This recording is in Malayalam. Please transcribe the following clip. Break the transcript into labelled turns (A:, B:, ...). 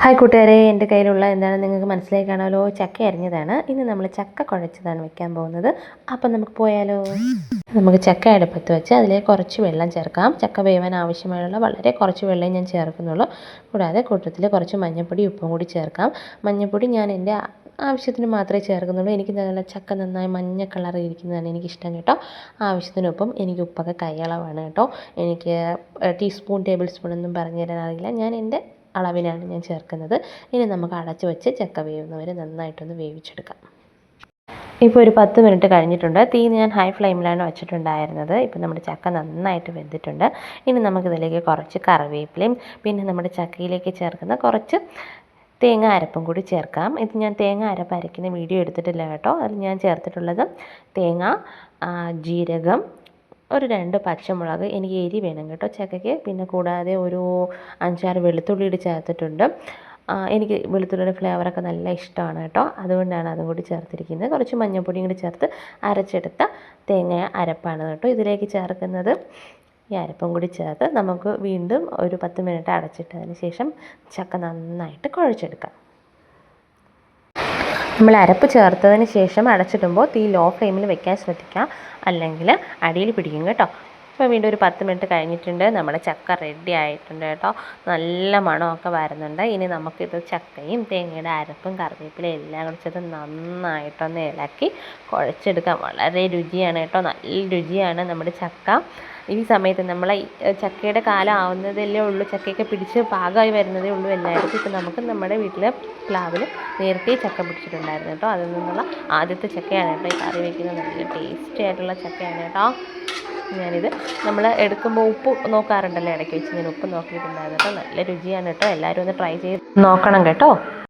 A: ഹായ് കൂട്ടുകാരെ, എൻ്റെ കയ്യിലുള്ള എന്താണ് നിങ്ങൾക്ക് മനസ്സിലായി കാണുമല്ലോ, ചക്ക അരിഞ്ഞതാണ്. ഇന്ന് നമ്മൾ ചക്ക കുഴച്ചതാണ് വെക്കാൻ പോകുന്നത്. അപ്പം നമുക്ക് പോയാലോ. നമുക്ക് ചക്ക അടുപ്പത്ത് വെച്ച് അതിലേക്ക് കുറച്ച് വെള്ളം ചേർക്കാം. ചക്ക വേവാൻ ആവശ്യമായുള്ള വളരെ കുറച്ച് വെള്ളം ഞാൻ ചേർക്കുന്നുള്ളൂ. കൂടാതെ കൂട്ടത്തിൽ കുറച്ച് മഞ്ഞൾപ്പൊടി, ഉപ്പും കൂടി ചേർക്കാം. മഞ്ഞൾപ്പൊടി ഞാൻ എൻ്റെ ആവശ്യത്തിന് മാത്രമേ ചേർക്കുന്നുള്ളൂ. എനിക്ക് നല്ല ചക്ക നന്നായി മഞ്ഞ കളർ ഇരിക്കുന്നതാണ് എനിക്കിഷ്ടം കേട്ടോ. ആവശ്യത്തിന് ഉപ്പും, എനിക്ക് ഉപ്പൊക്കെ കൈയളവാണ് കേട്ടോ. എനിക്ക് ടീസ്പൂൺ, ടേബിൾ സ്പൂൺ ഒന്നും പറഞ്ഞു തരാൻ അറിയില്ല. ഞാൻ എൻ്റെ അളവിനാണ് ഞാൻ ചേർക്കുന്നത്. ഇനി നമുക്ക് അടച്ച് വെച്ച് ചക്ക വേവുന്നവരെ നന്നായിട്ടൊന്ന് വേവിച്ചെടുക്കാം. ഇപ്പോൾ ഒരു 10 മിനിറ്റ് കഴിഞ്ഞിട്ടുണ്ട്. തീ ഞാൻ ഹൈ ഫ്ലെയിമിലാണ് വെച്ചിട്ടുണ്ടായിരുന്നത്. ഇപ്പോൾ നമ്മുടെ ചക്ക നന്നായിട്ട് വെന്തിട്ടുണ്ട്. ഇനി നമുക്കിതിലേക്ക് കുറച്ച് കറിവേപ്പിലയും പിന്നെ നമ്മുടെ ചക്കയിലേക്ക് ചേർക്കുന്ന കുറച്ച് തേങ്ങ അരപ്പും കൂടി ചേർക്കാം. ഇത് ഞാൻ തേങ്ങ അരപ്പ് അരയ്ക്കുന്ന വീഡിയോ എടുത്തിട്ടില്ല കേട്ടോ. അതിൽ ഞാൻ ചേർത്തിട്ടുള്ളത് തേങ്ങ, ജീരകം, ഒരു 2 പച്ചമുളക്, എനിക്ക് എരി വേണം കേട്ടോ ചക്കയ്ക്ക്. പിന്നെ കൂടാതെ ഒരു 5-6 വെളുത്തുള്ളി ചേർത്തിട്ടുണ്ട്. എനിക്ക് വെളുത്തുള്ളിയുടെ ഫ്ലേവറൊക്കെ നല്ല ഇഷ്ടമാണ് കേട്ടോ. അതുകൊണ്ടാണ് അതും കൂടി ചേർത്തിരിക്കുന്നത്. കുറച്ച് മഞ്ഞൾപ്പൊടിയും കൂടി ചേർത്ത് അരച്ചെടുത്ത തേങ്ങ അരപ്പാണ് കേട്ടോ ഇതിലേക്ക് ചേർക്കുന്നത്. ഈ അരപ്പും കൂടി ചേർത്ത് നമുക്ക് വീണ്ടും ഒരു 10 മിനിറ്റ് അടച്ചിട്ടതിന് ശേഷം ചക്ക നന്നായിട്ട് കുഴച്ചെടുക്കാം. നമ്മൾ അരപ്പ് ചേർത്തതിന് ശേഷം അടച്ചിടുമ്പോൾ തീ ലോ ഫ്ലെയിമിൽ വെക്കാൻ ശ്രദ്ധിക്കുക, അല്ലെങ്കിൽ അടിയിൽ പിടിക്കും കേട്ടോ. ഇപ്പോൾ വീണ്ടും ഒരു 10 മിനിറ്റ് കഴിഞ്ഞിട്ടുണ്ട്. നമ്മുടെ ചക്ക റെഡി ആയിട്ടുണ്ട് കേട്ടോ. നല്ല മണമൊക്കെ വരുന്നുണ്ട്. ഇനി നമുക്കിത് ചക്കയും തേങ്ങയുടെ അരപ്പും കറിവേപ്പിലയും എല്ലാം കൂടി ചേർത്ത് നന്നായിട്ടൊന്ന് ഇളക്കി കുഴച്ചെടുക്കാം. വളരെ രുചിയാണ് കേട്ടോ, നല്ല രുചിയാണ് നമ്മുടെ ചക്ക. ഈ സമയത്ത് നമ്മളെ ചക്കയുടെ കാലം ആവുന്നതല്ലേ ഉള്ളൂ, ചക്കയൊക്കെ പിടിച്ച് പാകമായി വരുന്നതേ ഉള്ളൂ എല്ലായിടത്തും. ഇപ്പം നമുക്ക് നമ്മുടെ വീട്ടിൽ പ്ലാവിൽ നേരത്തെ ചക്ക പിടിച്ചിട്ടുണ്ടായിരുന്നു കേട്ടോ. അതിൽ നിന്നുള്ള ആദ്യത്തെ ചക്കയാണ് കേട്ടോ ഈ കറി വയ്ക്കുന്നത്. നല്ല ടേസ്റ്റി ആയിട്ടുള്ള ചക്കയാണ് കേട്ടോ. ഞാനിത് നമ്മൾ എടുക്കുമ്പോൾ ഉപ്പ് നോക്കാറുണ്ടല്ലോ, ഇടയ്ക്ക് വെച്ച് ഞാൻ ഉപ്പ് നോക്കിയിട്ടുണ്ടായിരുന്നു കേട്ടോ. നല്ല രുചിയാണ് കേട്ടോ. എല്ലാവരും ഒന്ന് ട്രൈ ചെയ്ത് നോക്കണം കേട്ടോ.